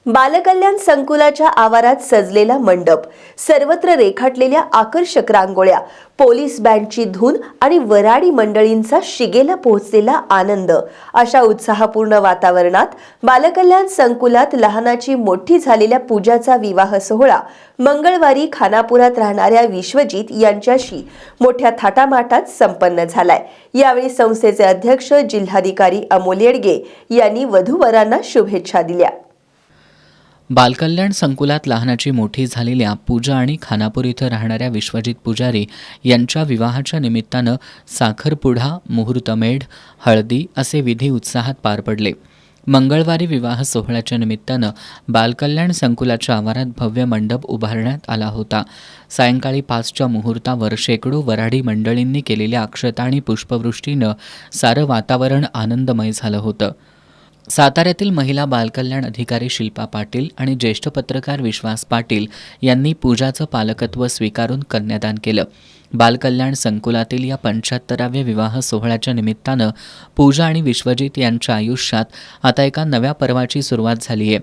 बालकल्याण संकुलाच्या आवारात सजलेला मंडप, सर्वत्र रेखाटलेल्या आकर्षक रांगोळ्या, पोलीस बँडची धून आणि वराडी मंडळींचा शिगेला पोहोचलेला आनंद अशा उत्साहपूर्ण वातावरणात बालकल्याण संकुलात लहानाची मोठी झालेल्या पूजाचा विवाह सोहळा मंगळवारी खानापुरात राहणाऱ्या विश्वजित यांच्याशी मोठ्या थाटामाटात संपन्न झालाय। यावेळी संस्थेचे अध्यक्ष जिल्हाधिकारी अमोल येडगे यांनी वधूवरांना शुभेच्छा दिल्या। बालकल्याण संकुलात लहानाची मोठी झालेल्या पूजा आणि खानापूर इथं राहणाऱ्या विश्वजित पुजारी यांच्या विवाहाच्या निमित्तानं साखरपुडा, मुहूर्तमेढ, हळदी असे विधी उत्साहात पार पडले। मंगळवारी विवाह सोहळ्याच्या निमित्तानं बालकल्याण संकुलाच्या आवारात भव्य मंडप उभारण्यात आला होता। सायंकाळी 5च्या मुहूर्तावर शेकडो वराडी मंडळींनी केलेल्या अक्षता आणि पुष्पवृष्टीनं सारं वातावरण आनंदमय झालं होतं। साताऱ्यातील महिला बालकल्याण अधिकारी शिल्पा पाटील आणि ज्येष्ठ पत्रकार विश्वास पाटील यांनी पूजाचं पालकत्व स्वीकारून कन्यादान केलं। बालकल्याण संकुलातील या 75व्या विवाह सोहळ्याच्या निमित्तानं पूजा आणि विश्वजित यांच्या आयुष्यात आता एका नव्या पर्वाची सुरुवात झाली आहे।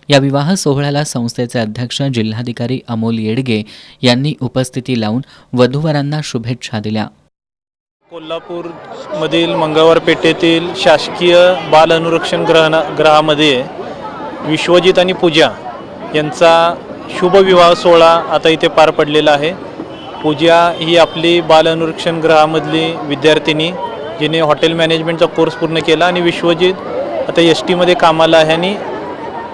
या विवाह सोहळ्याला संस्थेचे अध्यक्ष जिल्हाधिकारी अमोल येडगे यांनी उपस्थिती लावून वधूवरांना शुभेच्छा दिल्या। कोल्हापूरमधील मंगळवार पेठेतील शासकीय बाल अनुरक्षण गृहामध्ये विश्वजित आणि पूजा यांचा शुभ विवाह सोहळा आता इथे पार पडलेला आहे। पूजा ही आपली बाल अनुरक्षण गृहामधली विद्यार्थिनी जिने हॉटेल मॅनेजमेंटचा कोर्स पूर्ण केला आणि विश्वजित आता STमध्ये कामाला आहे आणि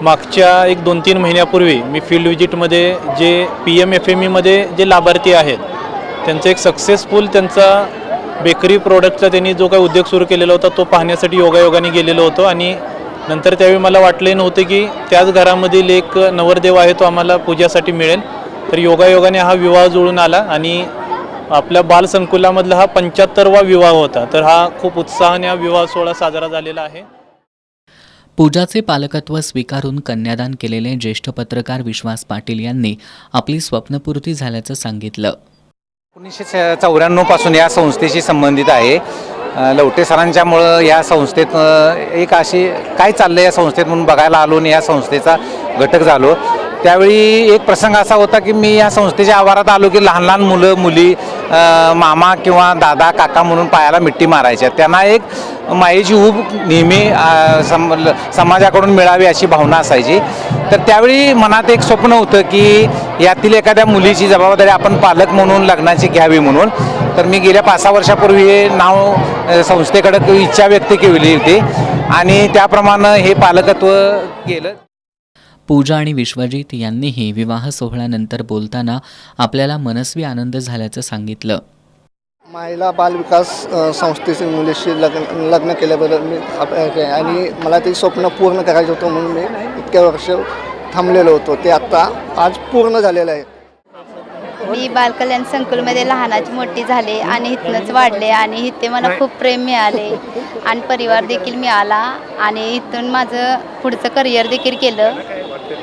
मागच्या 1-2-3 महिन्यापूर्वी मी फील्ड विजिटमध्ये जे PMFMEमध्ये जे लाभार्थी आहेत त्यांचं एक सक्सेसफुल त्यांचा बेकरी प्रोडक्टचा त्यांनी जो काही उद्योग सुरू केलेला होता तो पाहण्यासाठी योगायोगाने गेलेलो होतो आणि नंतर त्यावेळी मला वाटले नव्हते की त्याच घरामधील एक नवरदेव आहे तो आम्हाला पूजासाठी मिळेल। तर योगायोगाने हा विवाह जुळून आला आणि आपल्या बालसंकुलामधला हा 75वा विवाह होता। तर हा खूप उत्साहाने हा विवाह सोहळा साजरा झालेला आहे। पूजाचे पालकत्व स्वीकारून कन्यादान केलेले ज्येष्ठ पत्रकार विश्वास पाटील यांनी आपली स्वप्नपूर्ती झाल्याचं सांगितलं। 1994 पासून या संस्थेशी संबंधित आहे। लवटे सरांच्यामुळं या संस्थेत एक अशी काय चाललं या संस्थेत म्हणून बघायला आलो आणि या संस्थेचा घटक झालो। त्यावेळी एक प्रसंग असा होता की मी या संस्थेच्या आवारात आलो की लहान लहान मुलं मुली मामा किंवा दादा काका म्हणून पायाला मिट्टी मारायच्या। त्यांना एक मायेची ऊब नेहमी समाजाकडून मिळावी अशी भावना असायची। तर त्यावेळी मनात एक स्वप्न होतं की यातील एखाद्या मुलीची जबाबदारी आपण पालक म्हणून लग्नाची घ्यावी म्हणून। तर मी गेल्या 5-6 वर्षापूर्वी हे नाव संस्थेकडे इच्छा व्यक्त केली होती आणि त्याप्रमाणे हे पालकत्व केलं। पूजा आणि विश्वजित यांनीही विवाह सोहळ्यानंतर बोलताना आपल्याला मनस्वी आनंद झाल्याचं सांगितलं। महिला बाल विकास संस्थेचे मुलीशी लग्न केल्याबद्दल मी आणि मला ते स्वप्न पूर्ण करायचं होतं म्हणून मी इतक्या वर्ष थांबलेलो होतो, ते आता आज पूर्ण झालेलं आहे। मी बालकल्याण संकुलमध्ये लहानाची मोठी झाले आणि इथनंच वाढले आणि इथे मला खूप प्रेम मिळाले आणि परिवार देखील मिळाला आणि इथून माझं पुढचं करिअर देखील केलं,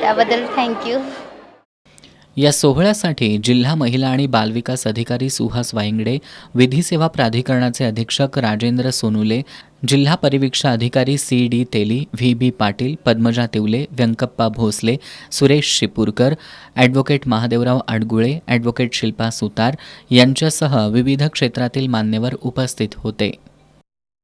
त्याबद्दल थँक्यू। या सोहळ्यासाठी जिल्हा महिला आणि बालविकास अधिकारी सुहास वायंगडे, विधी सेवा प्राधिकरणाचे अधीक्षक राजेंद्र सोनुले, जिल्हा परिवीक्षा अधिकारी CD Teli, VB Patil, Padmaja Tivle, Vyankappa Bhosale, Suresh Shipurkar, advocate Mahadevrao Adgule, advocate Shilpa Sutar यांच्यासह विविध क्षेत्रातील मान्यवर उपस्थित होते।